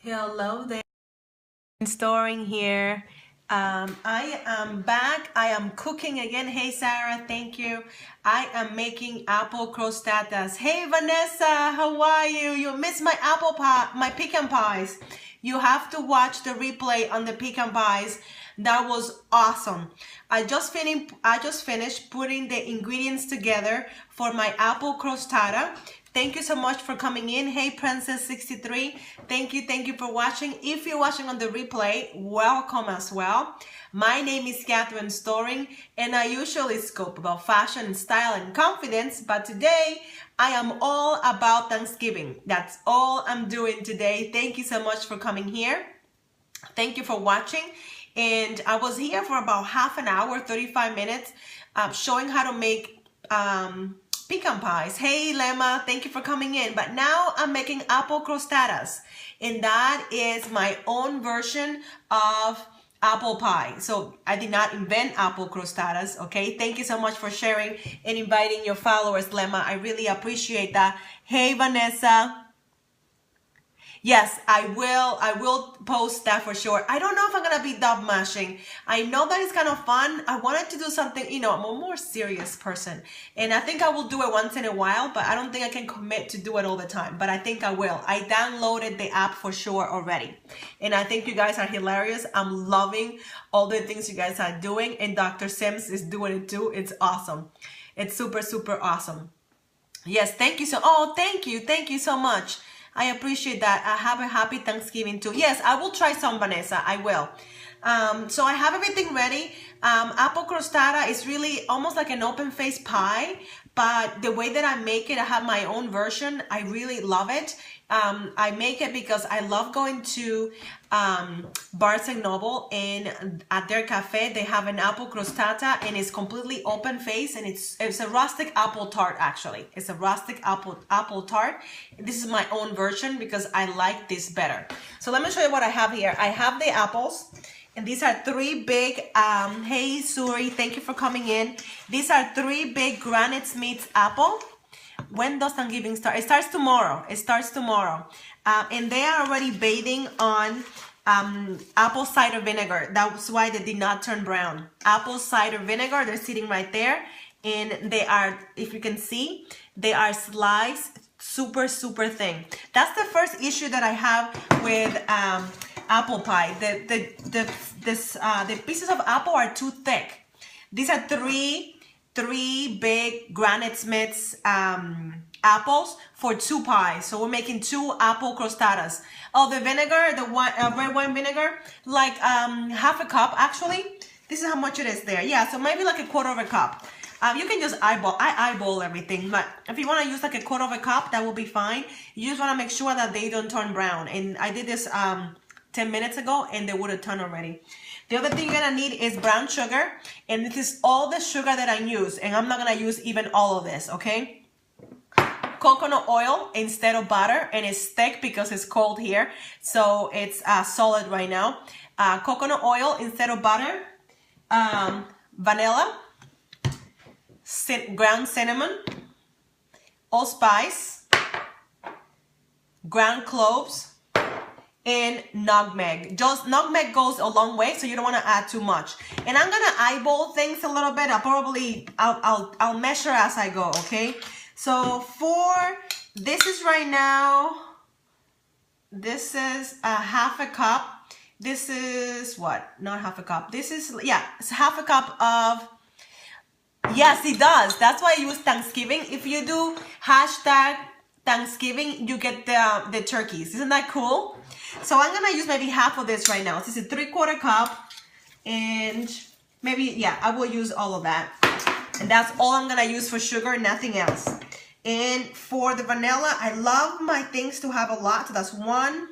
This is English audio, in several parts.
Hello there. Storing here. I am back. I am cooking again. Hey Sarah, thank you. I am making apple crostatas. Hey Vanessa, how are you? You missed my apple pie, my pecan pies. You have to watch the replay on the pecan pies. That was awesome. I just finished putting the ingredients together for my apple crostata. Thank you so much for coming in. Hey Princess63, thank you for watching. If you're watching on the replay, welcome as well. My name is Catherine Storing, and I usually scope about fashion, style, and confidence, but today I am all about Thanksgiving. That's all I'm doing today. Thank you so much for coming here. Thank you for watching. And I was here for about half an hour, 35 minutes, showing how to make pecan pies. Hey Lemma, thank you for coming in. But now I'm making apple crostatas, and that is my own version of apple pie. So I did not invent apple crostatas, okay? Thank you so much for sharing and inviting your followers, Lemma. I really appreciate that. Hey Vanessa. Yes, I will post that for sure. I don't know if I'm gonna be dub mashing. I know that it's kind of fun. I wanted to do something, you know, I'm a more serious person, and I think I will do it once in a while, but I don't think I can commit to do it all the time, but I think I will. I downloaded the app for sure already, and I think you guys are hilarious. I'm loving all the things you guys are doing, and Dr. Sims is doing it too. It's awesome. It's super, super awesome. Yes, thank you thank you so much. I appreciate that. I have a happy Thanksgiving too. Yes, I will try some, Vanessa. I will. So I have everything ready. Apple crostata is really almost like an open face pie, but the way that I make it, I have my own version. I really love it. I make it because I love going to Barnes & Noble, and at their cafe they have an apple crostata, and it's completely open face, and it's a rustic apple tart. Actually, it's a rustic apple tart. This is my own version because I like this better. So let me show you what I have here. I have the apples, and these are three big, hey Suri, thank you for coming in. These are three big Granite Smith's apple. When does Thanksgiving start? It starts tomorrow. It starts tomorrow. And they are already bathing on apple cider vinegar. That's why they did not turn brown. Apple cider vinegar, they're sitting right there. And they are, if you can see, they are sliced super, super thin. That's the first issue that I have with apple pie. The pieces of apple are too thick. These are three big Granite Smith's apples for two pies. So we're making two apple crostatas. Oh, the vinegar, the red wine vinegar, like half a cup actually. This is how much it is there. Yeah, so maybe like a quarter of a cup. You can just eyeball. I eyeball everything, but if you want to use like a quarter of a cup, that will be fine. You just want to make sure that they don't turn brown. And I did this 10 minutes ago, and they would have turned already. The other thing you're gonna need is brown sugar, and this is all the sugar that I use, and I'm not gonna use even all of this, okay? Coconut oil instead of butter, and it's thick because it's cold here, so it's solid right now. Coconut oil instead of butter, vanilla, ground cinnamon, allspice, ground cloves, and nutmeg. Just nutmeg goes a long way, so you don't want to add too much. And I'm gonna eyeball things a little bit. I'll measure as I go, okay? So this is right now, this is a half a cup. This is what? Not half a cup. This is, yeah, it's half a cup of, yes, it does. That's why I use Thanksgiving. If you do hashtag Thanksgiving, you get the turkeys. Isn't that cool? So I'm gonna use maybe half of this right now. This is a 3/4 cup, and maybe, yeah, I will use all of that. And that's all I'm gonna use for sugar, nothing else. And for the vanilla, I love my things to have a lot. So that's 1,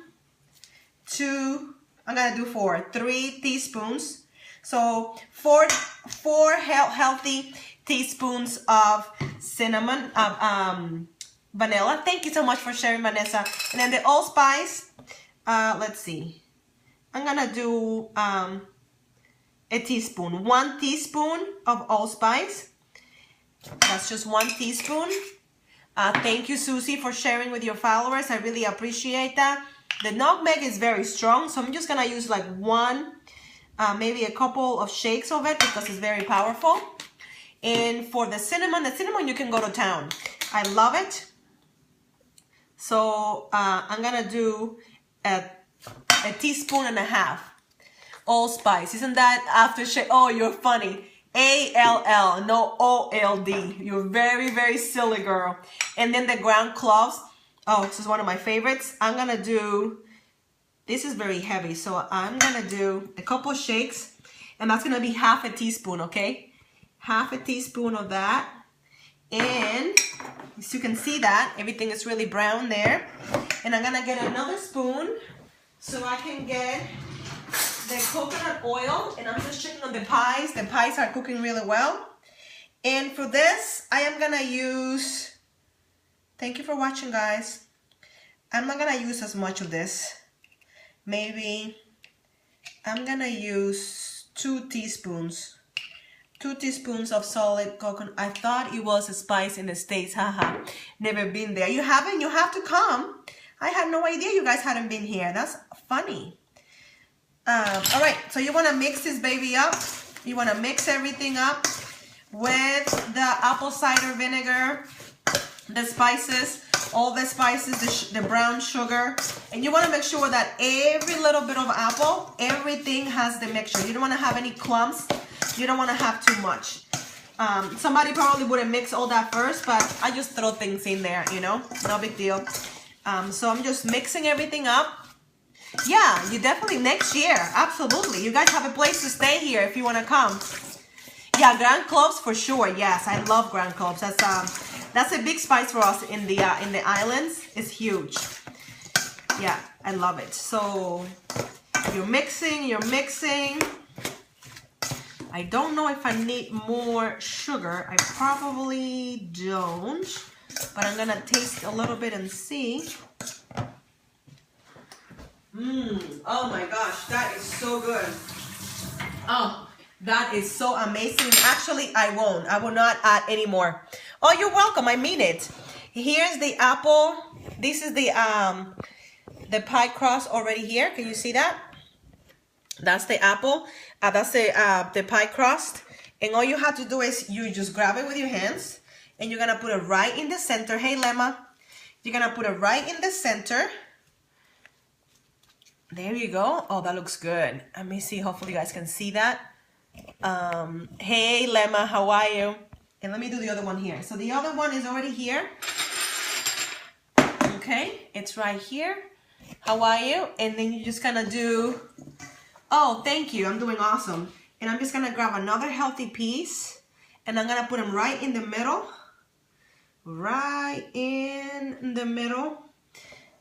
2, I'm gonna do 3 teaspoons. So four healthy teaspoons of cinnamon, vanilla. Thank you so much for sharing, Vanessa. And then the allspice. Let's see. I'm gonna do a teaspoon. 1 teaspoon of allspice. That's just 1 teaspoon. Thank you, Susie, for sharing with your followers. I really appreciate that. The nutmeg is very strong, so I'm just gonna use like one, maybe a couple of shakes of it because it's very powerful. And for the cinnamon you can go to town. I love it. So I'm gonna do a teaspoon and a half allspice. Isn't that aftershave? Oh, you're funny. A-L-L, no O-L-D. You're very, very silly, girl. And then the ground cloves. Oh, this is one of my favorites. I'm gonna do, this is very heavy, so I'm gonna do a couple shakes, and that's gonna be half a teaspoon, okay? Half a teaspoon of that. And as you can see that, everything is really brown there. And I'm gonna get another spoon so I can get the coconut oil, and I'm just checking on the pies. The pies are cooking really well. And for this, I am gonna use, thank you for watching, guys. I'm not gonna use as much of this. Maybe I'm gonna use 2 teaspoons. 2 teaspoons of solid coconut. I thought it was a spice in the States, haha. Never been there. You haven't? You have to come. I had no idea you guys hadn't been here. That's funny. All right, so you want to mix this baby up. You want to mix everything up with the apple cider vinegar, the spices, all the spices, the brown sugar. And you want to make sure that every little bit of apple, everything has the mixture. You don't want to have any clumps. You don't want to have too much. Somebody probably wouldn't mix all that first, but I just throw things in there, you know, no big deal. So I'm just mixing everything up. Yeah, you definitely, next year, absolutely. You guys have a place to stay here if you want to come. Yeah, ground cloves for sure. Yes, I love ground cloves. That's a big spice for us in the islands. It's huge. Yeah, I love it. So you're mixing. I don't know if I need more sugar. I probably don't, but I'm gonna taste a little bit and see. Oh my gosh, that is so good. Oh, that is so amazing. Actually, I will not add any more. Oh, you're welcome, I mean it. Here's the apple. This is the pie crust already here. Can you see that? That's the apple. That's the pie crust. And all you have to do is you just grab it with your hands, and you're gonna put it right in the center. Hey, Lemma. You're gonna put it right in the center. There you go. Oh, that looks good. Let me see. Hopefully you guys can see that. Hey, Lemma, how are you? And let me do the other one here. So the other one is already here. Okay, it's right here. How are you? And then you're just gonna do, oh, thank you. I'm doing awesome. And I'm just gonna grab another healthy piece, and I'm gonna put them right in the middle. Right in the middle.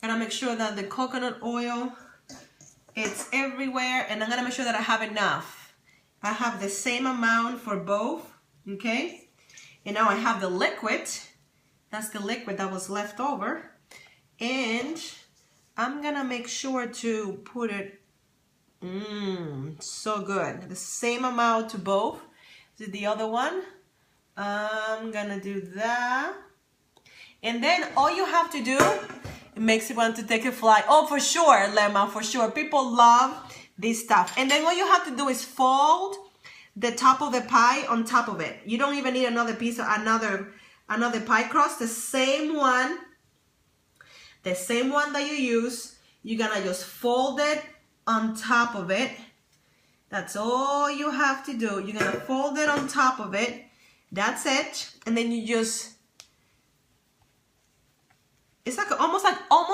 Gotta make sure that the coconut oil, it's everywhere, and I'm gonna make sure that I have enough. I have the same amount for both, okay? And now I have the liquid. That's the liquid that was left over. And I'm gonna make sure to put it, so good. The same amount to both. This is the other one. I'm gonna do that. And then all you have to do, it makes you want to take a flight. Oh, for sure, Lemma, for sure. People love this stuff. And then all you have to do is fold the top of the pie on top of it. You don't even need another piece of another pie crust. The same one that you use, you're gonna just fold it on top of it. That's all you have to do. You're gonna fold it on top of it. That's it. And then you just, it's like almost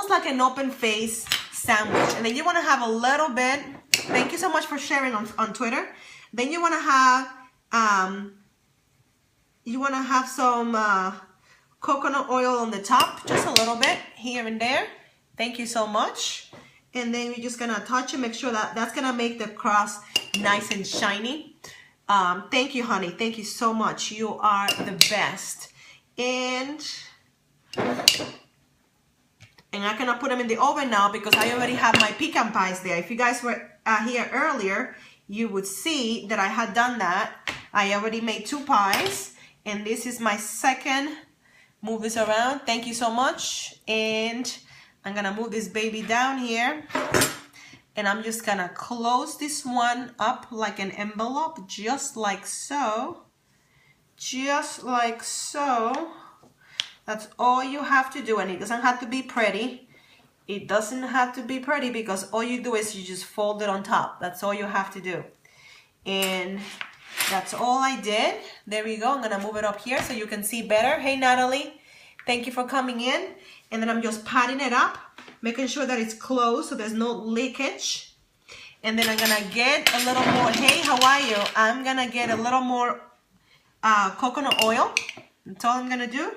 like an open face sandwich. And then you want to have a little bit. Thank you so much for sharing on Twitter. Then you want to have some coconut oil on the top, just a little bit here and there. Thank you so much. And then you're just gonna touch it, make sure that that's gonna make the crust nice and shiny. Thank you, honey. Thank you so much. You are the best. And I cannot put them in the oven now because I already have my pecan pies there. If you guys were here earlier, you would see that I had done that. I already made 2 pies, and this is my second. Move this around. Thank you so much. And I'm gonna move this baby down here, and I'm just gonna close this one up like an envelope, just like so. Just like so. That's all you have to do, and it doesn't have to be pretty. It doesn't have to be pretty because all you do is you just fold it on top. That's all you have to do. And that's all I did. There we go. I'm gonna move it up here so you can see better. Hey Natalie, thank you for coming in. And then I'm just patting it up, making sure that it's closed so there's no leakage. And then I'm gonna get a little more, hey, how are you? I'm gonna get a little more coconut oil. That's all I'm gonna do,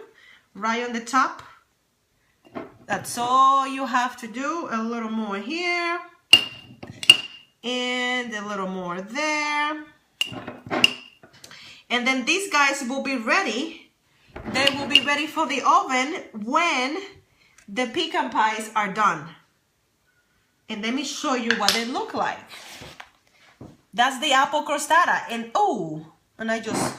right on the top. That's all you have to do. A little more here, and a little more there. And then these guys will be ready. They will be ready for the oven when the pecan pies are done. And let me show you what they look like. That's the apple crostata. And oh, and I just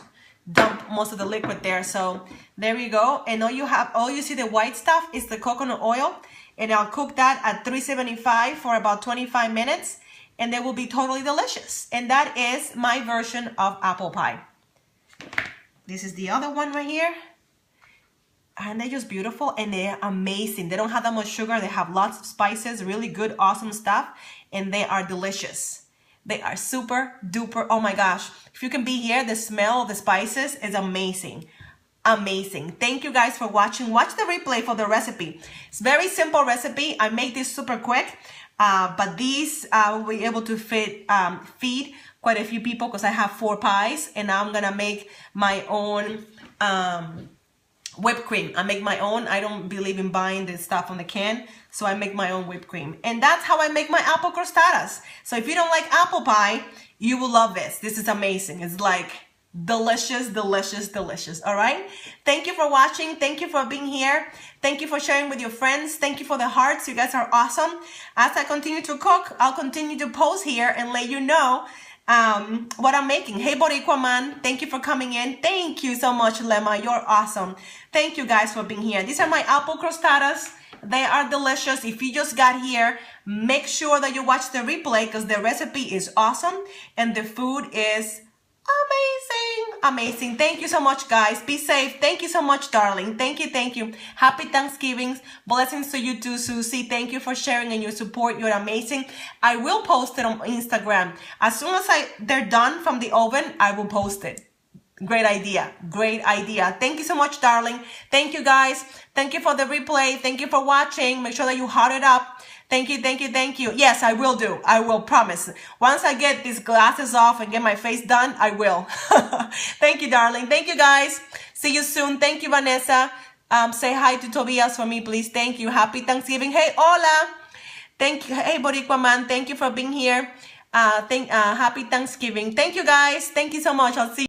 dumped most of the liquid there. So there you go. And all you see the white stuff is the coconut oil. And I'll cook that at 375 for about 25 minutes. And they will be totally delicious. And that is my version of apple pie. This is the other one right here. And they're just beautiful and they're amazing. They don't have that much sugar. They have lots of spices, really good, awesome stuff. And they are delicious. They are super duper. Oh my gosh. If you can be here, the smell of the spices is amazing. Amazing. Thank you guys for watching. Watch the replay for the recipe. It's a very simple recipe. I made this super quick. But these will be able to feed quite a few people because I have 4 pies. And now I'm going to make my own whipped cream. I make my own. I don't believe in buying the stuff on the can. So I make my own whipped cream. And that's how I make my apple crostatas. So if you don't like apple pie, you will love this. This is amazing. It's like delicious, delicious, delicious. All right. Thank you for watching. Thank you for being here. Thank you for sharing with your friends. Thank you for the hearts. You guys are awesome. As I continue to cook, I'll continue to post here and let you know what I'm making. Hey Boricua man, thank you for coming in. Thank you so much, Lemma. You're awesome. Thank you guys for being here. These are my apple crostatas. They are delicious. If you just got here, make sure that you watch the replay because the recipe is awesome and the food is amazing. Amazing. Thank you so much, guys. Be safe. Thank you so much, darling. Thank you. Thank you. Happy Thanksgiving. Blessings to you too, Susie. Thank you for sharing and your support. You're amazing. I will post it on Instagram. As soon as they're done from the oven, I will post it. Great idea. Great idea. Thank you so much, darling. Thank you, guys. Thank you for the replay. Thank you for watching. Make sure that you hot it up. Thank you, thank you, thank you. Yes, I will do. I will, promise. Once I get these glasses off and get my face done, I will. Thank you, darling. Thank you, guys. See you soon. Thank you, Vanessa. Say hi to Tobias for me, please. Thank you. Happy Thanksgiving. Hey, hola. Thank you. Hey, Boricua man. Thank you for being here. Happy Thanksgiving. Thank you, guys. Thank you so much. I'll see you.